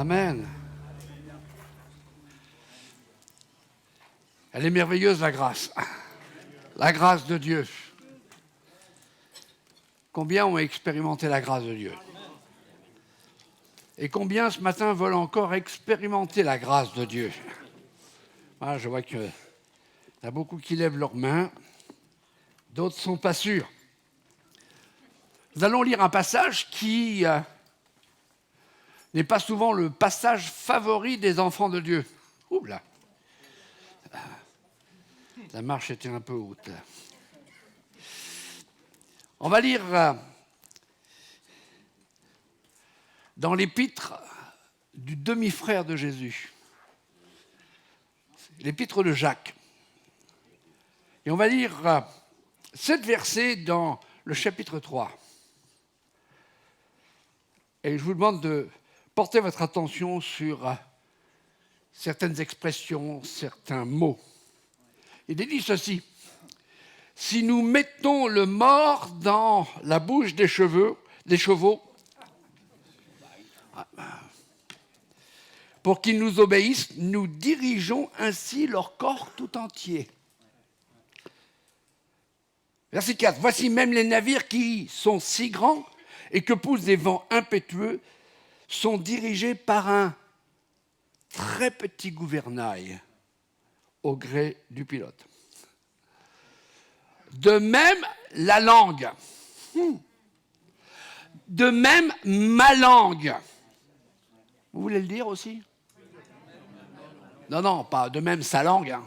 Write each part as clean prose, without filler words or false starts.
Amen. Elle est merveilleuse, la grâce. La grâce de Dieu. Combien ont expérimenté la grâce de Dieu? Et combien ce matin veulent encore expérimenter la grâce de Dieu? Ah, je vois qu'il y a beaucoup qui lèvent leurs mains, d'autres ne sont pas sûrs. Nous allons lire un passage qui n'est pas souvent le passage favori des enfants de Dieu. Ouh là! La marche était un peu haute. On va lire dans l'épître du demi-frère de Jésus, l'épître de Jacques. Et on va lire 7 versets dans le chapitre 3. Et je vous demande de porter votre attention sur certaines expressions, certains mots. Il est dit ceci: si nous mettons le mort dans la bouche des chevaux, pour qu'ils nous obéissent, nous dirigeons ainsi leur corps tout entier. Verset 4. Voici même les navires qui sont si grands et que poussent des vents impétueux sont dirigés par un très petit gouvernail au gré du pilote. De même, la langue. De même, ma langue. Vous voulez le dire aussi? Non, pas de même sa langue. Hein.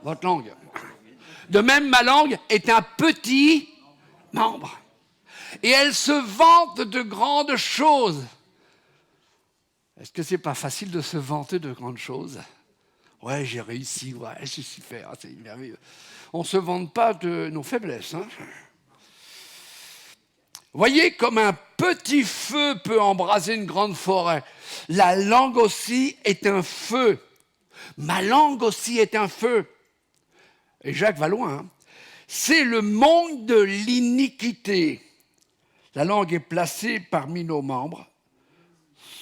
Votre langue. De même, ma langue est un petit membre. Et elle se vante de grandes choses. Est-ce que c'est pas facile de se vanter de grandes choses? Ouais, j'ai réussi, ouais, j'ai su faire, c'est merveilleux. On ne se vante pas de nos faiblesses. Hein. Voyez comme un petit feu peut embraser une grande forêt. La langue aussi est un feu. Ma langue aussi est un feu. Et Jacques va loin. Hein. C'est le monde de l'iniquité. La langue est placée parmi nos membres,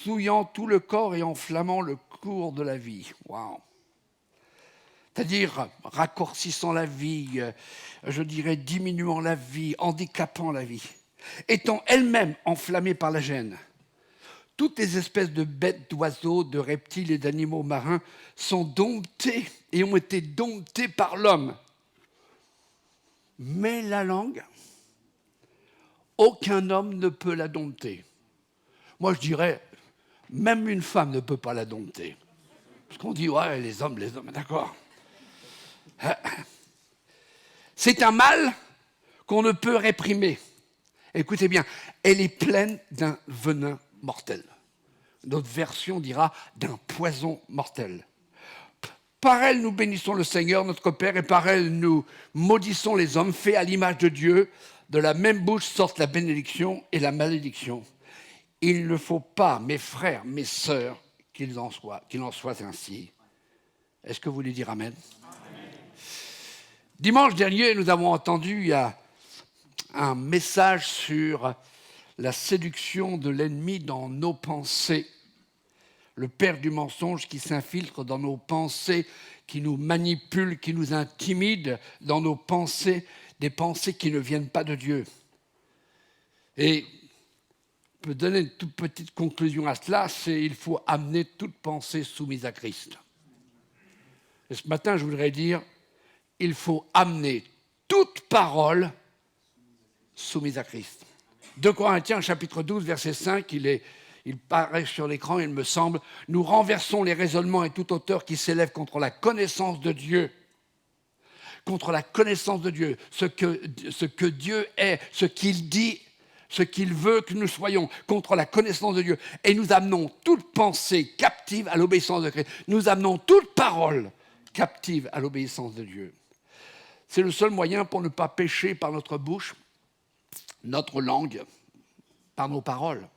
souillant tout le corps et enflammant le cours de la vie. Waouh! C'est-à-dire raccourcissant la vie, je dirais diminuant la vie, handicapant la vie, étant elle-même enflammée par la gêne. Toutes les espèces de bêtes, d'oiseaux, de reptiles et d'animaux marins sont domptées et ont été domptées par l'homme. Mais la langue, aucun homme ne peut la dompter. Moi, je dirais, même une femme ne peut pas la dompter. Parce qu'on dit, ouais, les hommes, d'accord. C'est un mal qu'on ne peut réprimer. Écoutez bien, elle est pleine d'un venin mortel. Notre version dira d'un poison mortel. Par elle, nous bénissons le Seigneur, notre Père, et par elle, nous maudissons les hommes faits à l'image de Dieu. De la même bouche sortent la bénédiction et la malédiction. Il ne faut pas, mes frères, mes sœurs, qu'il en soit ainsi. Est-ce que vous voulez dire Amen? Amen. Dimanche dernier, nous avons entendu un message sur la séduction de l'ennemi dans nos pensées. Le père du mensonge qui s'infiltre dans nos pensées, qui nous manipule, qui nous intimide dans nos pensées, des pensées qui ne viennent pas de Dieu. Et je peux donner une toute petite conclusion à cela, c'est qu'il faut amener toute pensée soumise à Christ. Et ce matin, je voudrais dire, il faut amener toute parole soumise à Christ. 2 Corinthiens, chapitre 12, verset 5, il paraît sur l'écran, il me semble, « Nous renversons les raisonnements et toute hauteur qui s'élève contre la connaissance de Dieu. » Contre la connaissance de Dieu, ce que Dieu est, ce qu'il dit, ce qu'il veut que nous soyons, contre la connaissance de Dieu. Et nous amenons toute pensée captive à l'obéissance de Christ. Nous amenons toute parole captive à l'obéissance de Dieu. C'est le seul moyen pour ne pas pécher par notre bouche, notre langue, par nos paroles.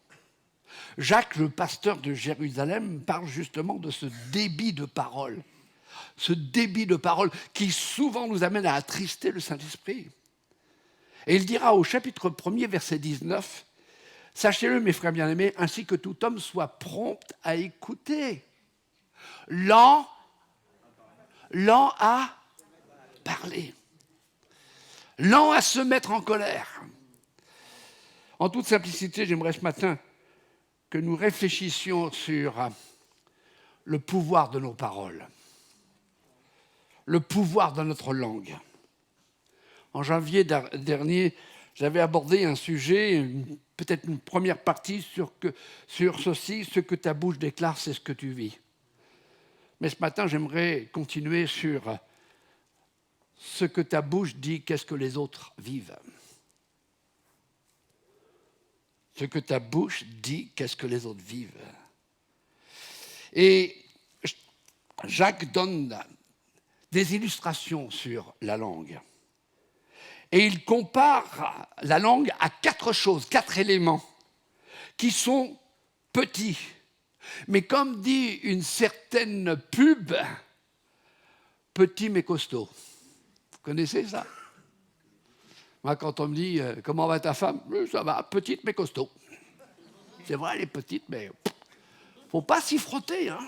Jacques, le pasteur de Jérusalem, parle justement de ce débit de parole. Ce débit de parole qui souvent nous amène à attrister le Saint-Esprit. Et il dira au chapitre 1er, verset 19, « Sachez-le, mes frères bien-aimés, ainsi que tout homme soit prompt à écouter, lent à parler, lent à se mettre en colère. En toute simplicité, j'aimerais ce matin que nous réfléchissions sur le pouvoir de nos paroles, le pouvoir de notre langue. En janvier dernier, j'avais abordé un sujet, peut-être une première partie sur ceci, ce que ta bouche déclare, c'est ce que tu vis. Mais ce matin, j'aimerais continuer sur ce que ta bouche dit, qu'est-ce que les autres vivent. Ce que ta bouche dit, qu'est-ce que les autres vivent. Et Jacques donne des illustrations sur la langue. Et il compare la langue à 4 choses, 4 éléments qui sont petits. Mais comme dit une certaine pub, petit mais costaud. Vous connaissez ça? Moi, quand on me dit « Comment va ta femme ?» Ça va, petite mais costaud. C'est vrai, elle est petite, mais il ne faut pas s'y frotter. Hein.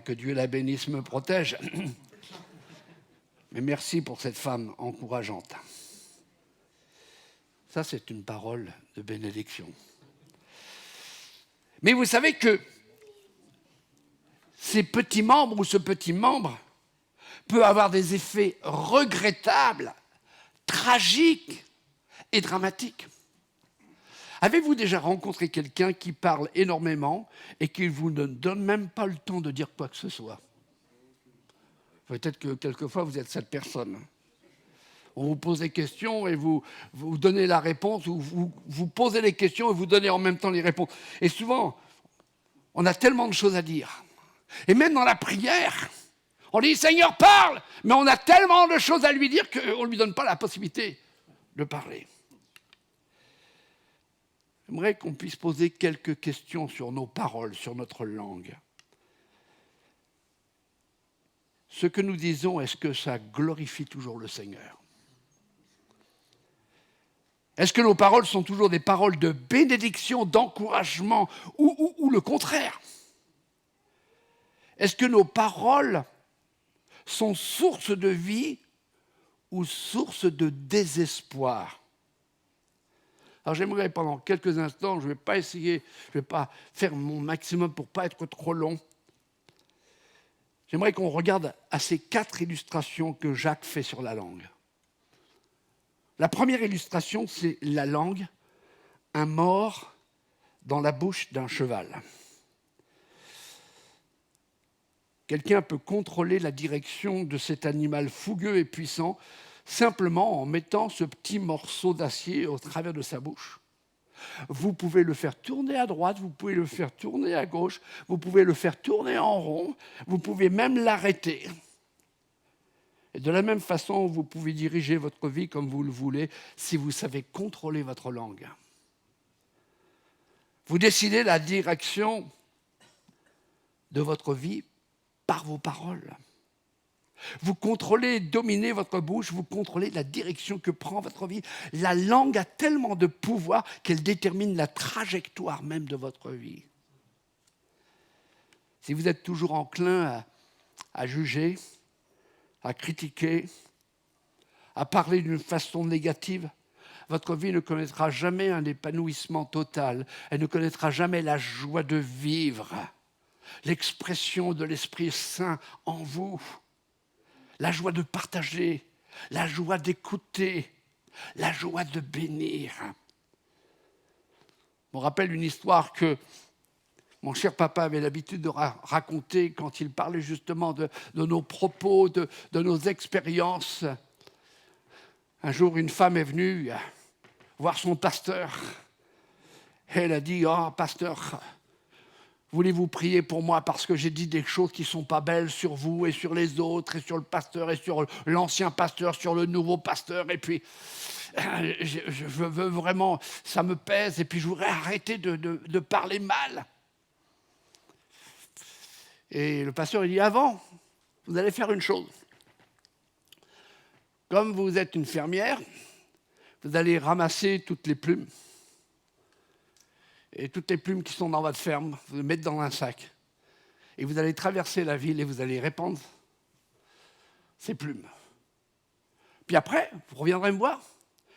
Que Dieu la bénisse, me protège. Mais merci pour cette femme encourageante. Ça, c'est une parole de bénédiction. Mais vous savez que ces petits membres ou ce petit membre peut avoir des effets regrettables, tragiques et dramatiques. Avez-vous déjà rencontré quelqu'un qui parle énormément et qui vous ne donne même pas le temps de dire quoi que ce soit? Peut-être que quelquefois vous êtes cette personne. On vous pose des questions et vous donnez la réponse, ou vous posez les questions et vous donnez en même temps les réponses. Et souvent, on a tellement de choses à dire. Et même dans la prière, on dit « Seigneur, parle !» Mais on a tellement de choses à lui dire qu'on ne lui donne pas la possibilité de parler. J'aimerais qu'on puisse poser quelques questions sur nos paroles, sur notre langue. Ce que nous disons, est-ce que ça glorifie toujours le Seigneur? Est-ce que nos paroles sont toujours des paroles de bénédiction, d'encouragement, ou le contraire? Est-ce que nos paroles sont source de vie ou source de désespoir? Alors j'aimerais pendant quelques instants, je ne vais pas faire mon maximum pour ne pas être trop long. J'aimerais qu'on regarde à ces 4 illustrations que Jacques fait sur la langue. La première illustration, c'est la langue, un mors dans la bouche d'un cheval. Quelqu'un peut contrôler la direction de cet animal fougueux et puissant simplement en mettant ce petit morceau d'acier au travers de sa bouche. Vous pouvez le faire tourner à droite, vous pouvez le faire tourner à gauche, vous pouvez le faire tourner en rond, vous pouvez même l'arrêter. Et de la même façon, vous pouvez diriger votre vie comme vous le voulez si vous savez contrôler votre langue. Vous décidez la direction de votre vie par vos paroles. Vous contrôlez, dominez votre bouche, vous contrôlez la direction que prend votre vie. La langue a tellement de pouvoir qu'elle détermine la trajectoire même de votre vie. Si vous êtes toujours enclin à juger, à critiquer, à parler d'une façon négative, votre vie ne connaîtra jamais un épanouissement total. Elle ne connaîtra jamais la joie de vivre, l'expression de l'Esprit Saint en vous. La joie de partager, la joie d'écouter, la joie de bénir. Je me rappelle une histoire que mon cher papa avait l'habitude de raconter quand il parlait justement de nos propos, de nos expériences. Un jour, une femme est venue voir son pasteur. Elle a dit « Oh, pasteur, voulez-vous prier pour moi parce que j'ai dit des choses qui ne sont pas belles sur vous et sur les autres et sur le pasteur et sur l'ancien pasteur, sur le nouveau pasteur. Et puis, je veux vraiment, ça me pèse et puis je voudrais arrêter de parler mal. » Et le pasteur, il dit « Avant, vous allez faire une chose. Comme vous êtes une fermière, vous allez ramasser toutes les plumes Et toutes les plumes qui sont dans votre ferme, vous les mettez dans un sac. Et vous allez traverser la ville et vous allez répandre ces plumes. Puis après, vous reviendrez me voir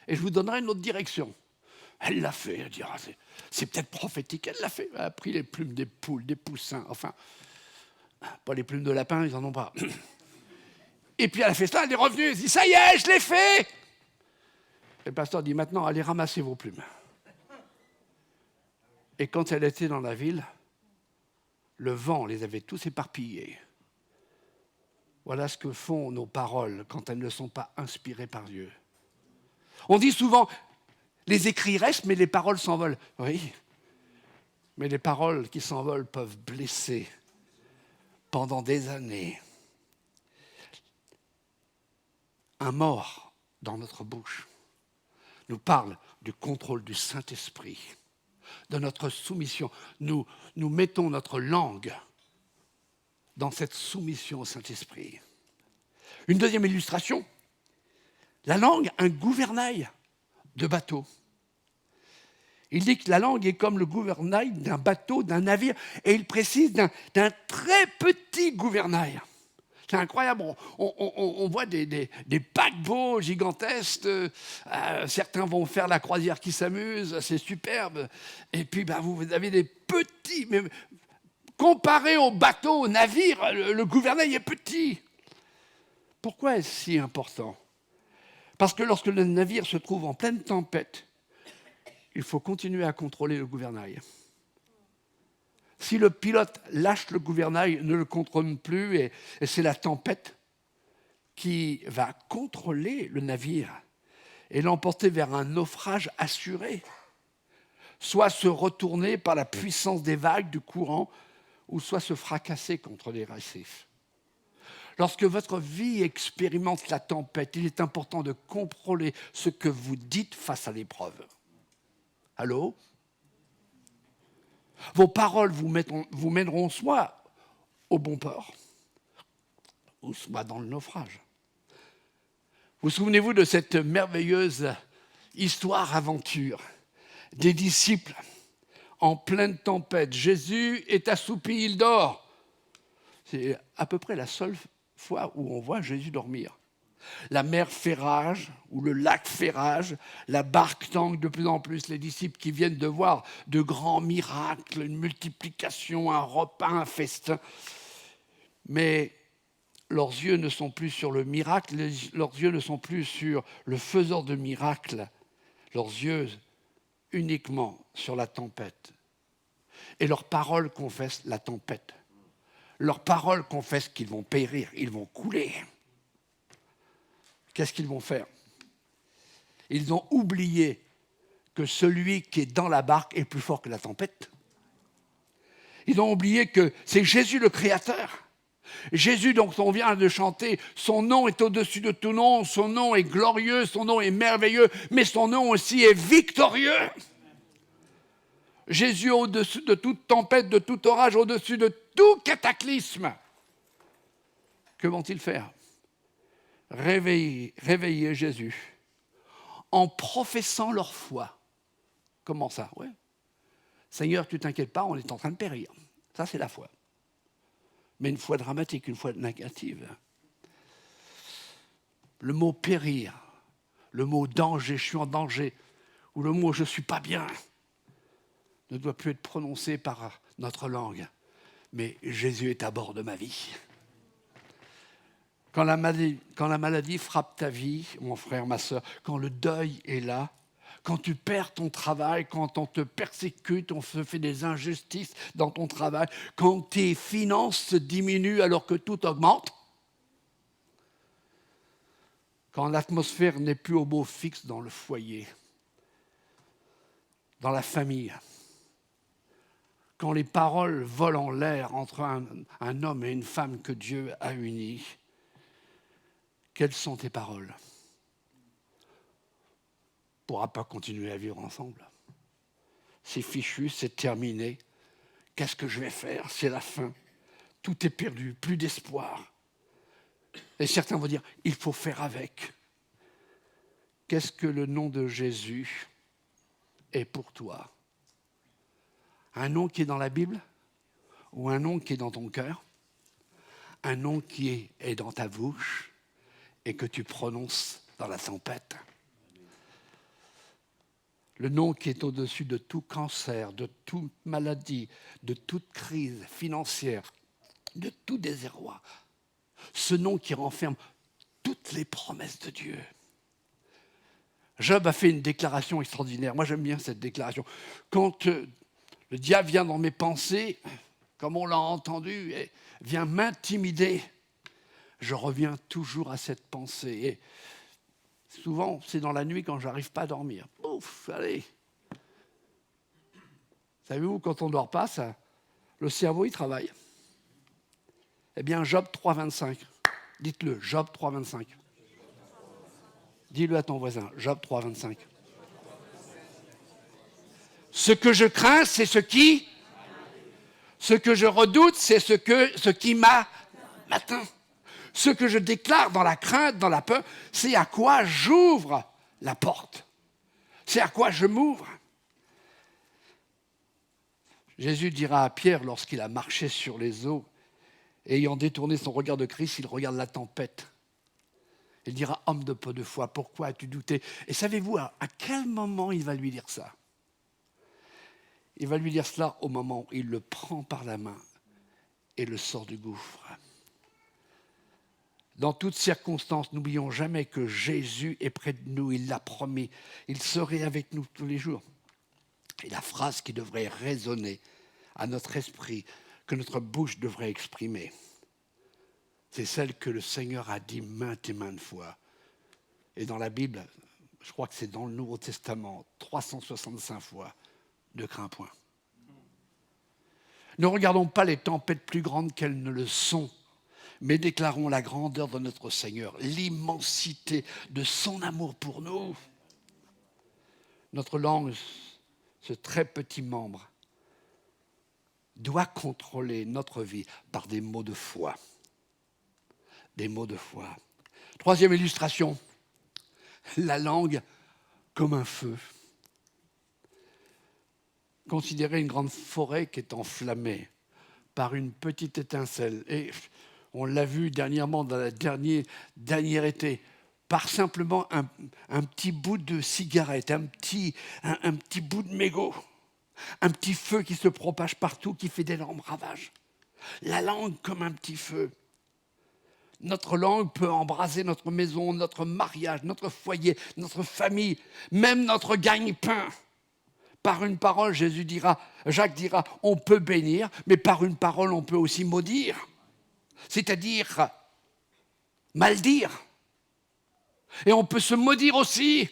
et je vous donnerai une autre direction. Elle l'a fait, elle dira, c'est peut-être prophétique, elle l'a fait. Elle a pris les plumes des poules, des poussins, enfin, pas les plumes de lapin, ils n'en ont pas. Et puis elle a fait ça, elle est revenue, elle dit, ça y est, je l'ai fait. Et le pasteur dit, maintenant, allez ramasser vos plumes. Et quand elle était dans la ville, le vent les avait tous éparpillés. Voilà ce que font nos paroles quand elles ne sont pas inspirées par Dieu. On dit souvent, les écrits restent, mais les paroles s'envolent. Oui, mais les paroles qui s'envolent peuvent blesser pendant des années. Un mort dans notre bouche nous parle du contrôle du Saint-Esprit, de notre soumission. Nous mettons notre langue dans cette soumission au Saint-Esprit. Une deuxième illustration, la langue, un gouvernail de bateau. Il dit que la langue est comme le gouvernail d'un bateau, d'un navire, et il précise d'un très petit gouvernail. C'est incroyable, on voit des paquebots gigantesques, certains vont faire la croisière qui s'amuse, c'est superbe, et puis vous avez des petits, mais comparé au bateau, au navire, le gouvernail est petit. Pourquoi est-ce si important ? Parce que lorsque le navire se trouve en pleine tempête, il faut continuer à contrôler le gouvernail. Si le pilote lâche le gouvernail, ne le contrôle plus, et c'est la tempête qui va contrôler le navire et l'emporter vers un naufrage assuré, soit se retourner par la puissance des vagues, du courant, ou soit se fracasser contre les récifs. Lorsque votre vie expérimente la tempête, il est important de contrôler ce que vous dites face à l'épreuve. Allô ? Vos paroles vous mèneront soit au bon port, ou soit dans le naufrage. Vous souvenez-vous de cette merveilleuse histoire-aventure des disciples en pleine tempête. Jésus est assoupi, il dort. C'est à peu près la seule fois où on voit Jésus dormir. La mer fait rage, ou le lac fait rage, la barque tangue de plus en plus. Les disciples qui viennent de voir de grands miracles, une multiplication, un repas, un festin. Mais leurs yeux ne sont plus sur le miracle, leurs yeux ne sont plus sur le faiseur de miracles, leurs yeux uniquement sur la tempête. Et leurs paroles confessent la tempête. Leurs paroles confessent qu'ils vont périr, ils vont couler. Qu'est-ce qu'ils vont faire ? Ils ont oublié que celui qui est dans la barque est plus fort que la tempête. Ils ont oublié que c'est Jésus le Créateur. Jésus, dont on vient de chanter, son nom est au-dessus de tout nom, son nom est glorieux, son nom est merveilleux, mais son nom aussi est victorieux. Jésus au-dessus de toute tempête, de tout orage, au-dessus de tout cataclysme. Que vont-ils faire ? Réveiller Jésus en professant leur foi. Comment ça ? Ouais. Seigneur, tu t'inquiètes pas, on est en train de périr. Ça, c'est la foi. Mais une foi dramatique, une foi négative. Le mot périr, le mot danger, je suis en danger, ou le mot je ne suis pas bien, ne doit plus être prononcé par notre langue. Mais Jésus est à bord de ma vie. Quand la maladie frappe ta vie, mon frère, ma soeur, quand le deuil est là, quand tu perds ton travail, quand on te persécute, on se fait des injustices dans ton travail, quand tes finances se diminuent alors que tout augmente, quand l'atmosphère n'est plus au beau fixe dans le foyer, dans la famille, quand les paroles volent en l'air entre un homme et une femme que Dieu a unis, quelles sont tes paroles ? On ne pourra pas continuer à vivre ensemble. C'est fichu, c'est terminé. Qu'est-ce que je vais faire ? C'est la fin. Tout est perdu, plus d'espoir. Et certains vont dire, il faut faire avec. Qu'est-ce que le nom de Jésus est pour toi ? Un nom qui est dans la Bible ou un nom qui est dans ton cœur? Un nom qui est dans ta bouche et que tu prononces dans la tempête? Le nom qui est au-dessus de tout cancer, de toute maladie, de toute crise financière, de tout désarroi. Ce nom qui renferme toutes les promesses de Dieu. Job a fait une déclaration extraordinaire. Moi, j'aime bien cette déclaration. Quand le diable vient dans mes pensées, comme on l'a entendu, et vient m'intimider, je reviens toujours à cette pensée. Et souvent, c'est dans la nuit quand je n'arrive pas à dormir. Ouf, allez. Savez-vous, quand on ne dort pas, le cerveau, il travaille. Eh bien, Job 3,25. Dites-le, Job 3,25. Dis-le à ton voisin, Job 3,25. Ce que je crains, c'est ce qui... Ce que je redoute, c'est ce qui m'atteint. Ce que je déclare dans la crainte, dans la peur, c'est à quoi j'ouvre la porte. C'est à quoi je m'ouvre. Jésus dira à Pierre, lorsqu'il a marché sur les eaux, ayant détourné son regard de Christ, il regarde la tempête. Il dira, homme de peu de foi, pourquoi as-tu douté? Et savez-vous à quel moment il va lui dire ça? Il va lui dire cela au moment où il le prend par la main et le sort du gouffre. Dans toutes circonstances, n'oublions jamais que Jésus est près de nous, il l'a promis. Il serait avec nous tous les jours. Et la phrase qui devrait résonner à notre esprit, que notre bouche devrait exprimer, c'est celle que le Seigneur a dit maintes et maintes fois. Et dans la Bible, je crois que c'est dans le Nouveau Testament, 365 fois, ne crains point. Ne regardons pas les tempêtes plus grandes qu'elles ne le sont, mais déclarons la grandeur de notre Seigneur, l'immensité de son amour pour nous. Notre langue, ce très petit membre, doit contrôler notre vie par des mots de foi. Des mots de foi. Troisième illustration, la langue comme un feu. Considérez une grande forêt qui est enflammée par une petite étincelle. Et on l'a vu dernièrement dans le dernier été, par simplement un petit bout de cigarette, un petit bout de mégot, un petit feu qui se propage partout, qui fait d'énormes ravages. La langue comme un petit feu. Notre langue peut embraser notre maison, notre mariage, notre foyer, notre famille, même notre gagne-pain. Par une parole, Jacques dira, on peut bénir, mais par une parole, on peut aussi maudire. C'est-à-dire maldire. Et on peut se maudire aussi,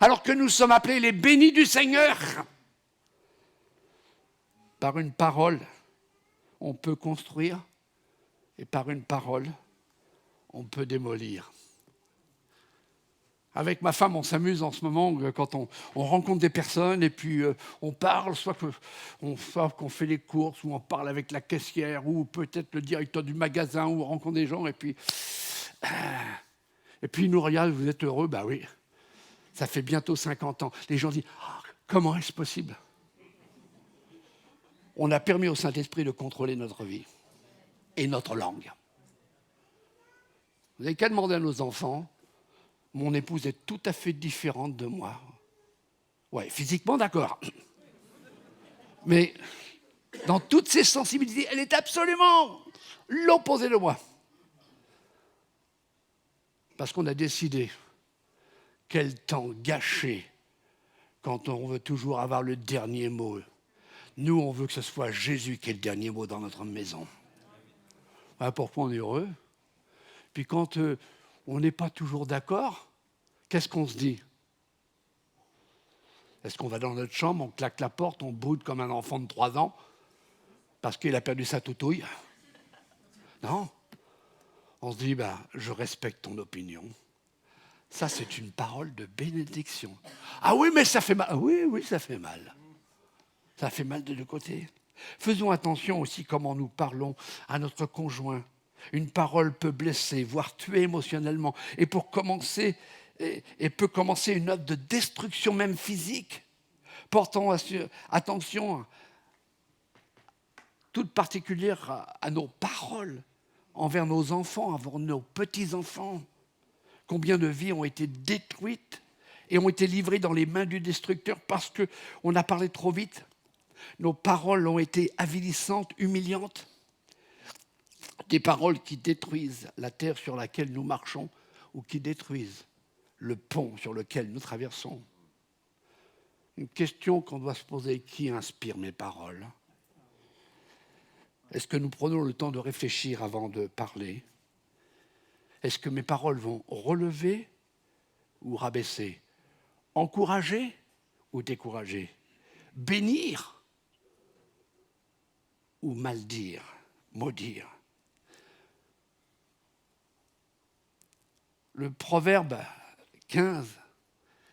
alors que nous sommes appelés les bénis du Seigneur. Par une parole, on peut construire, et par une parole, on peut démolir. Avec ma femme, on s'amuse en ce moment quand on rencontre des personnes et puis on parle, soit qu'on fait les courses, ou on parle avec la caissière, ou peut-être le directeur du magasin, ou on rencontre des gens, et puis ils nous regardent, vous êtes heureux? Bah oui, ça fait bientôt 50 ans. Les gens disent, comment est-ce possible? On a permis au Saint-Esprit de contrôler notre vie et notre langue. Vous n'avez qu'à demander à nos enfants. Mon épouse est tout à fait différente de moi. Ouais, physiquement, d'accord. Mais dans toutes ses sensibilités, elle est absolument l'opposé de moi. Parce qu'on a décidé quel temps gâcher quand on veut toujours avoir le dernier mot. Nous, on veut que ce soit Jésus qui ait le dernier mot dans notre maison. Voilà pourquoi on est heureux. Puis quand on n'est pas toujours d'accord, qu'est-ce qu'on se dit? Est-ce qu'on va dans notre chambre, on claque la porte, on boude comme un enfant de 3 ans parce qu'il a perdu sa toutouille? Non. On se dit, je respecte ton opinion. Ça, c'est une parole de bénédiction. Ah oui, mais ça fait mal. Oui, ça fait mal. Ça fait mal de deux côtés. Faisons attention aussi comment nous parlons à notre conjoint. Une parole peut blesser, voire tuer émotionnellement. Et peut commencer une œuvre de destruction, même physique. Portons attention toute particulière à nos paroles envers nos enfants, envers nos petits-enfants. Combien de vies ont été détruites et ont été livrées dans les mains du destructeur parce qu'on a parlé trop vite. Nos paroles ont été avilissantes, humiliantes. Des paroles qui détruisent la terre sur laquelle nous marchons ou qui détruisent le pont sur lequel nous traversons. Une question qu'on doit se poser, qui inspire mes paroles ? Est-ce que nous prenons le temps de réfléchir avant de parler ? Est-ce que mes paroles vont relever ou rabaisser ? Encourager ou décourager ? Bénir ou maldire, maudire ? Le proverbe 15,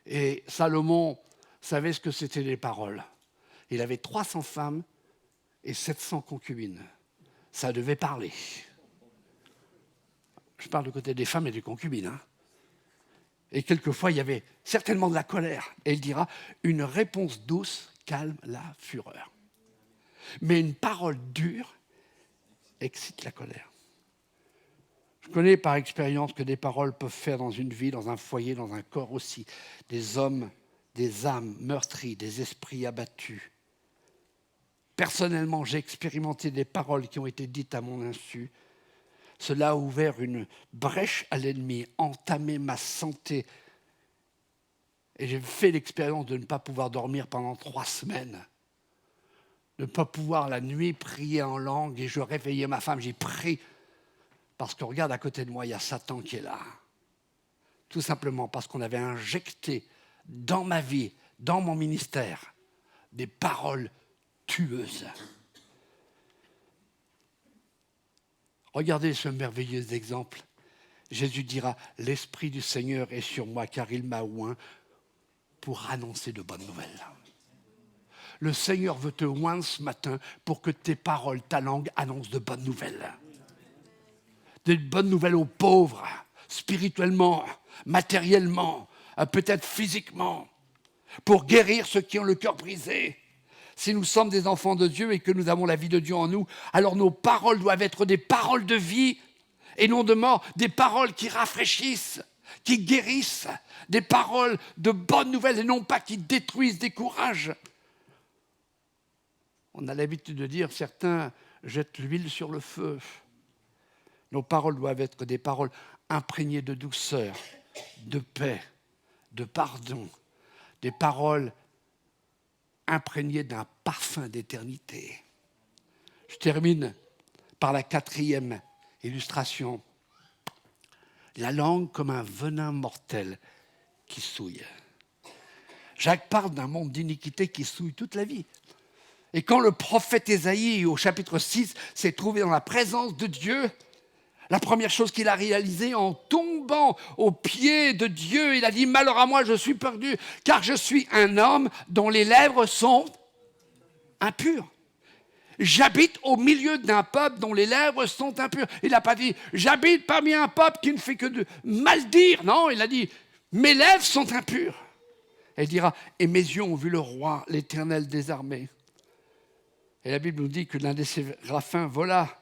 et Salomon savait ce que c'était les paroles. Il avait 300 femmes et 700 concubines. Ça devait parler. Je parle du côté des femmes et des concubines. Hein. Et quelquefois, il y avait certainement de la colère. Et il dira, une réponse douce calme la fureur. Mais une parole dure excite la colère. Je connais par expérience que des paroles peuvent faire dans une vie, dans un foyer, dans un corps aussi, des hommes, des âmes meurtries, des esprits abattus. Personnellement, j'ai expérimenté des paroles qui ont été dites à mon insu. Cela a ouvert une brèche à l'ennemi, entamé ma santé. Et j'ai fait l'expérience de ne pas pouvoir dormir pendant 3 semaines. De ne pas pouvoir la nuit prier en langue. Et je réveillais ma femme, j'ai prié. Parce que regarde à côté de moi, il y a Satan qui est là. Tout simplement parce qu'on avait injecté dans ma vie, dans mon ministère, des paroles tueuses. Regardez ce merveilleux exemple. Jésus dira, l'Esprit du Seigneur est sur moi car il m'a oint pour annoncer de bonnes nouvelles. Le Seigneur veut te oindre ce matin pour que tes paroles, ta langue annoncent de bonnes nouvelles. Des bonnes nouvelles aux pauvres, spirituellement, matériellement, peut-être physiquement, pour guérir ceux qui ont le cœur brisé. Si nous sommes des enfants de Dieu et que nous avons la vie de Dieu en nous, alors nos paroles doivent être des paroles de vie et non de mort, des paroles qui rafraîchissent, qui guérissent, des paroles de bonnes nouvelles et non pas qui détruisent, découragent. On a l'habitude de dire, certains jettent l'huile sur le feu. Nos paroles doivent être des paroles imprégnées de douceur, de paix, de pardon, des paroles imprégnées d'un parfum d'éternité. Je termine par la 4e illustration. La langue comme un venin mortel qui souille. Jacques parle d'un monde d'iniquité qui souille toute la vie. Et quand le prophète Ésaïe, au chapitre 6, s'est trouvé dans la présence de Dieu, la première chose qu'il a réalisée en tombant aux pieds de Dieu, il a dit « Malheur à moi, je suis perdu, car je suis un homme dont les lèvres sont impures. J'habite au milieu d'un peuple dont les lèvres sont impures. » Il n'a pas dit « J'habite parmi un peuple qui ne fait que de mal dire. » Non, il a dit « Mes lèvres sont impures. » Et il dira « Et mes yeux ont vu le roi, l'Éternel des armées. » Et la Bible nous dit que l'un des séraphins vola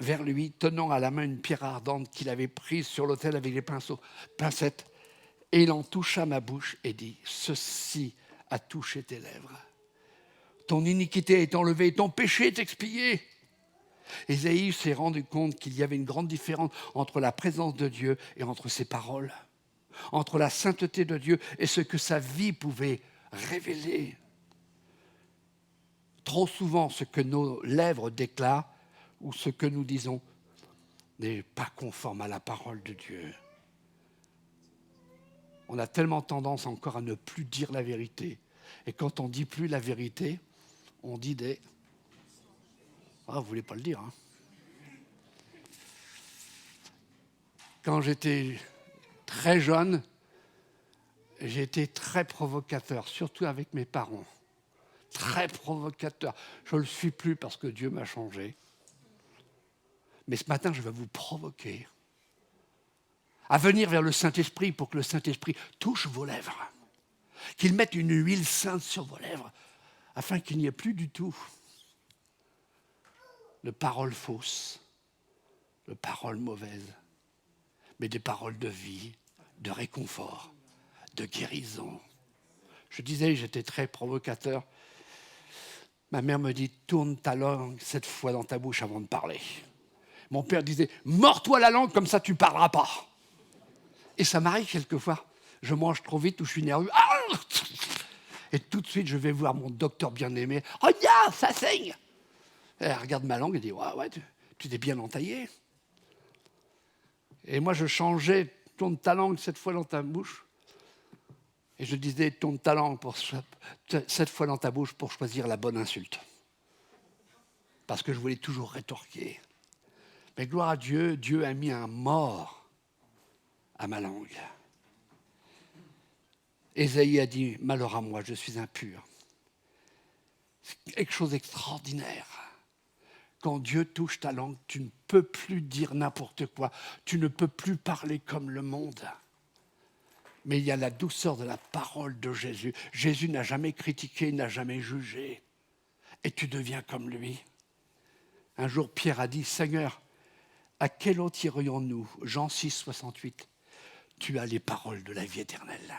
vers lui, tenant à la main une pierre ardente qu'il avait prise sur l'autel avec des pincettes. Et il en toucha ma bouche et dit, ceci a touché tes lèvres. Ton iniquité est enlevée, ton péché est expié. Ésaïe s'est rendu compte qu'il y avait une grande différence entre la présence de Dieu et entre ses paroles, entre la sainteté de Dieu et ce que sa vie pouvait révéler. Trop souvent, ce que nos lèvres déclarent ou ce que nous disons n'est pas conforme à la parole de Dieu. On a tellement tendance encore à ne plus dire la vérité. Et quand on ne dit plus la vérité, on dit des... Ah, vous ne voulez pas le dire, hein. Quand j'étais très jeune, j'ai été très provocateur, surtout avec mes parents. Très provocateur. Je ne le suis plus parce que Dieu m'a changé. Mais ce matin, je vais vous provoquer à venir vers le Saint-Esprit pour que le Saint-Esprit touche vos lèvres, qu'il mette une huile sainte sur vos lèvres, afin qu'il n'y ait plus du tout de paroles fausses, de paroles mauvaises, mais des paroles de vie, de réconfort, de guérison. Je disais, j'étais très provocateur. Ma mère me dit, tourne ta langue 7 fois dans ta bouche avant de parler. Mon père disait, mords-toi la langue, comme ça tu ne parleras pas. Et ça m'arrive quelquefois. Je mange trop vite ou je suis nerveux. Et tout de suite, je vais voir mon docteur bien-aimé. Regarde, ça saigne. Elle regarde ma langue et dit, ouais, tu t'es bien entaillé. Et moi, je changeais, tourne ta langue 7 fois dans ta bouche. Et je disais, tourne ta langue 7 fois dans ta bouche pour choisir la bonne insulte. Parce que je voulais toujours rétorquer. Mais gloire à Dieu, Dieu a mis un mort à ma langue. Ésaïe a dit, malheur à moi, je suis impur. C'est quelque chose d'extraordinaire. Quand Dieu touche ta langue, tu ne peux plus dire n'importe quoi. Tu ne peux plus parler comme le monde. Mais il y a la douceur de la parole de Jésus. Jésus n'a jamais critiqué, n'a jamais jugé. Et tu deviens comme lui. Un jour, Pierre a dit, Seigneur, à quel autre irions-nous? Jean 6, 68. Tu as les paroles de la vie éternelle.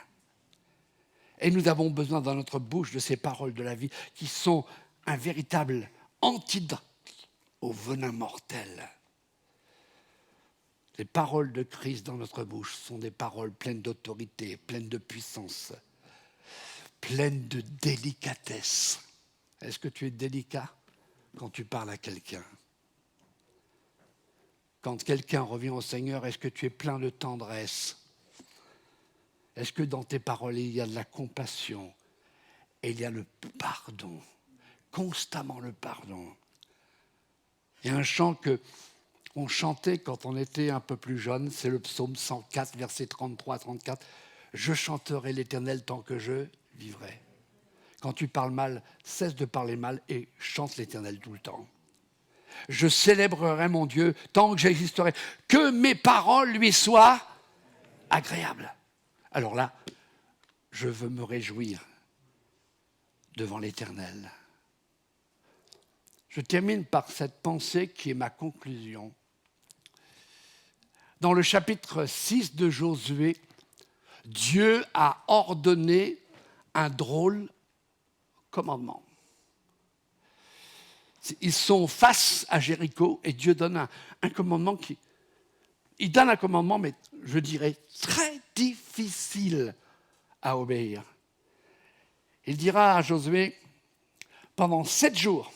Et nous avons besoin dans notre bouche de ces paroles de la vie qui sont un véritable antidote au venin mortel. Les paroles de Christ dans notre bouche sont des paroles pleines d'autorité, pleines de puissance, pleines de délicatesse. Est-ce que tu es délicat quand tu parles à quelqu'un? Quand quelqu'un revient au Seigneur, est-ce que tu es plein de tendresse? Est-ce que dans tes paroles, il y a de la compassion et il y a le pardon, constamment le pardon? Il y a un chant qu'on chantait quand on était un peu plus jeune, c'est le psaume 104, versets 33-34. « Je chanterai l'Éternel tant que je vivrai. » Quand tu parles mal, cesse de parler mal et chante l'Éternel tout le temps. « Je célébrerai mon Dieu tant que j'existerai. Que mes paroles lui soient agréables. » Alors là, je veux me réjouir devant l'Éternel. Je termine par cette pensée qui est ma conclusion. Dans le chapitre 6 de Josué, Dieu a ordonné un drôle commandement. Ils sont face à Jéricho et Dieu donne un commandement qui... Il donne un commandement, mais je dirais très difficile à obéir. Il dira à Josué, pendant 7 jours,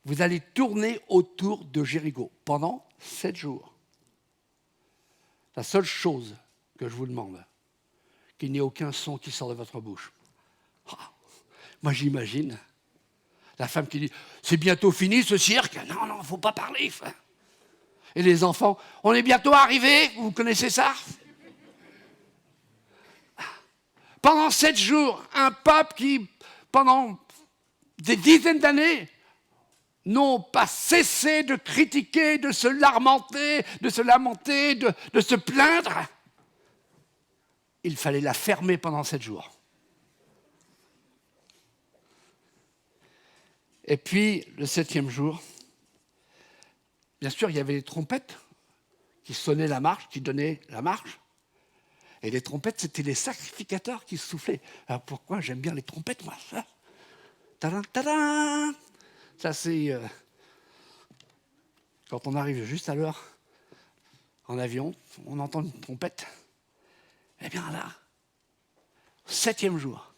vous allez tourner autour de Jéricho. Pendant 7 jours. La seule chose que je vous demande, qu'il n'y ait aucun son qui sort de votre bouche. Ah, moi j'imagine la femme qui dit, c'est bientôt fini ce cirque. Non, il ne faut pas parler. Et les enfants, on est bientôt arrivés, vous connaissez ça? Pendant 7 jours, un peuple qui, pendant des dizaines d'années, n'ont pas cessé de critiquer, de se lamenter, de se plaindre. Il fallait la fermer pendant 7 jours. Et puis, le 7e jour, bien sûr, il y avait les trompettes qui sonnaient la marche, qui donnaient la marche. Et les trompettes, c'était les sacrificateurs qui soufflaient. Alors pourquoi j'aime bien les trompettes, moi? Tadam, tadam. Ça, c'est quand on arrive juste à l'heure en avion, on entend une trompette. Eh bien là, 7e jour,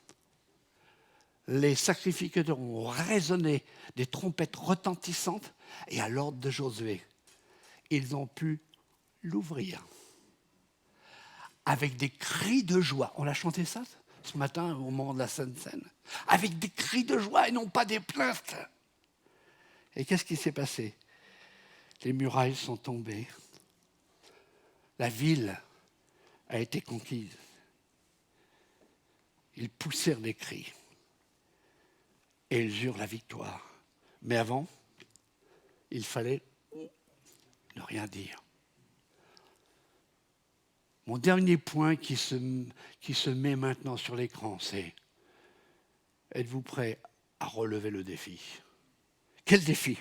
les sacrificateurs ont résonné des trompettes retentissantes et à l'ordre de Josué, ils ont pu l'ouvrir avec des cris de joie. On a chanté ça ce matin au moment de la Sainte Seine. Avec des cris de joie et non pas des plaintes. Et qu'est-ce qui s'est passé? Les murailles sont tombées. La ville a été conquise. Ils poussèrent des cris. Et ils eurent la victoire. Mais avant, il fallait ne rien dire. Mon dernier point qui se met maintenant sur l'écran, c'est: êtes-vous prêts à relever le défi? Quel défi?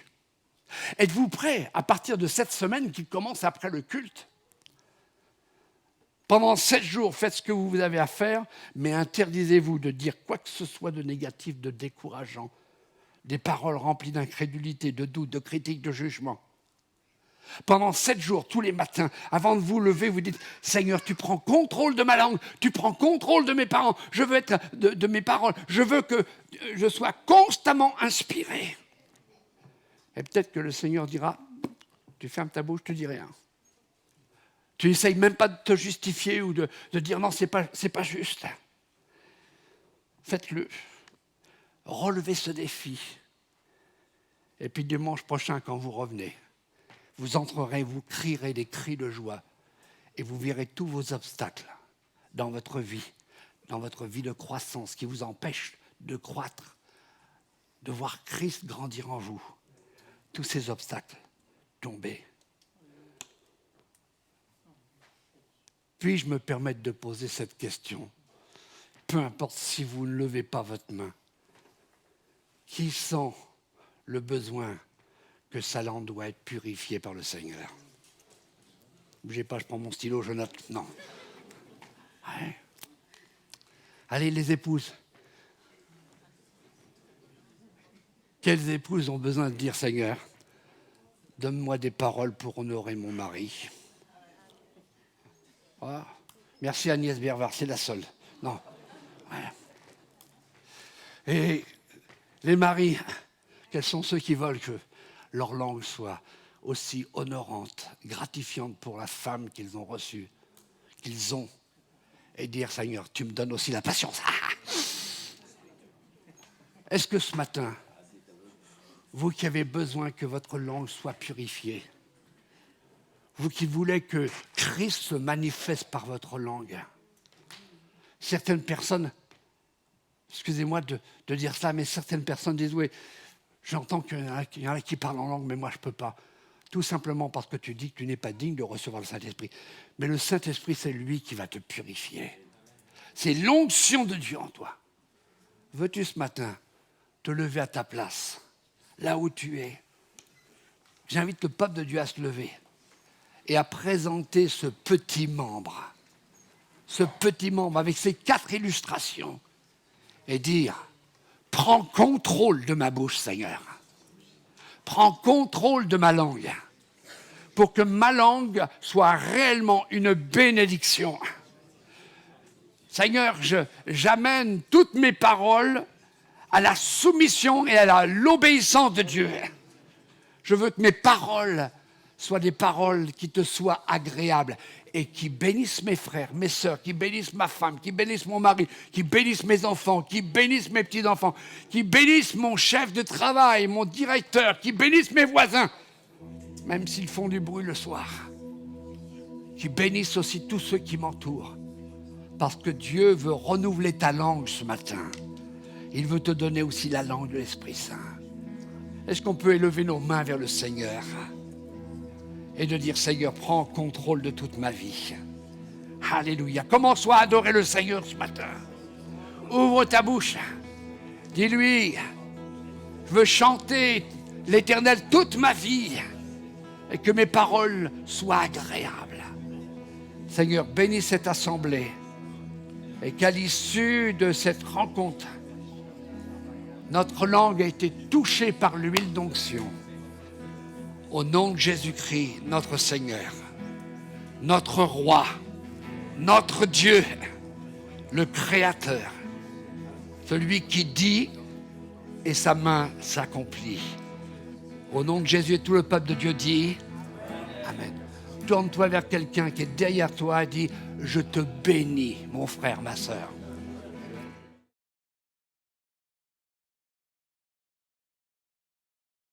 Êtes-vous prêt à partir de cette semaine qui commence après le culte? Pendant 7 jours, faites ce que vous avez à faire, mais interdisez-vous de dire quoi que ce soit de négatif, de décourageant, des paroles remplies d'incrédulité, de doute, de critique, de jugement. Pendant 7 jours, tous les matins, avant de vous lever, vous dites « Seigneur, tu prends contrôle de ma langue, tu prends contrôle de mes parents, je veux être de mes paroles, je veux que je sois constamment inspiré. » Et peut-être que le Seigneur dira « Tu fermes ta bouche, tu dis rien. » Tu n'essayes même pas de te justifier ou de dire « Non, c'est pas juste. » Faites-le. Relevez ce défi. Et puis dimanche prochain, quand vous revenez, vous entrerez, vous crierez des cris de joie et vous verrez tous vos obstacles dans votre vie de croissance qui vous empêchent de croître, de voir Christ grandir en vous. Tous ces obstacles tomber. Puis-je me permettre de poser cette question? Peu importe si vous ne levez pas votre main. Qui sent le besoin que sa langue doit être purifiée par le Seigneur? Ne bougez pas, je prends mon stylo, je note. Non. Ouais. Allez, les épouses. Quelles épouses ont besoin de dire, Seigneur, donne-moi des paroles pour honorer mon mari? Voilà. Merci Agnès Bervar, c'est la seule. Non. Ouais. Et les maris, quels sont ceux qui veulent que leur langue soit aussi honorante, gratifiante pour la femme qu'ils ont reçue, qu'ils ont, et dire, Seigneur, tu me donnes aussi la patience. Est-ce que ce matin, vous qui avez besoin que votre langue soit purifiée, vous qui voulez que Christ se manifeste par votre langue, certaines personnes, excusez-moi de dire ça, mais certaines personnes disent, oui, j'entends qu'il y en a qui parlent en langue, mais moi je ne peux pas. Tout simplement parce que tu dis que tu n'es pas digne de recevoir le Saint-Esprit. Mais le Saint-Esprit, c'est lui qui va te purifier. C'est l'onction de Dieu en toi. Veux-tu ce matin te lever à ta place, là où tu es? J'invite le peuple de Dieu à se lever et à présenter ce petit membre avec ses 4 illustrations et dire, prends contrôle de ma bouche, Seigneur. Prends contrôle de ma langue pour que ma langue soit réellement une bénédiction. Seigneur, j'amène toutes mes paroles à la soumission et à l'obéissance de Dieu. Je veux que mes paroles soient des paroles qui te soient agréables et qui bénissent mes frères, mes sœurs, qui bénissent ma femme, qui bénissent mon mari, qui bénissent mes enfants, qui bénissent mes petits-enfants, qui bénissent mon chef de travail, mon directeur, qui bénissent mes voisins, même s'ils font du bruit le soir, qui bénissent aussi tous ceux qui m'entourent, parce que Dieu veut renouveler ta langue ce matin. Il veut te donner aussi la langue de l'Esprit Saint. Est-ce qu'on peut élever nos mains vers le Seigneur et de dire, Seigneur, prends contrôle de toute ma vie. Alléluia. Commence-toi à adorer le Seigneur ce matin. Ouvre ta bouche. Dis-lui, je veux chanter l'Éternel toute ma vie et que mes paroles soient agréables. Seigneur, bénis cette assemblée et qu'à l'issue de cette rencontre, notre langue a été touchée par l'huile d'onction. Au nom de Jésus-Christ, notre Seigneur, notre Roi, notre Dieu, le Créateur, celui qui dit et sa main s'accomplit. Au nom de Jésus et tout le peuple de Dieu dit Amen. Tourne-toi vers quelqu'un qui est derrière toi et dis, je te bénis, mon frère, ma sœur.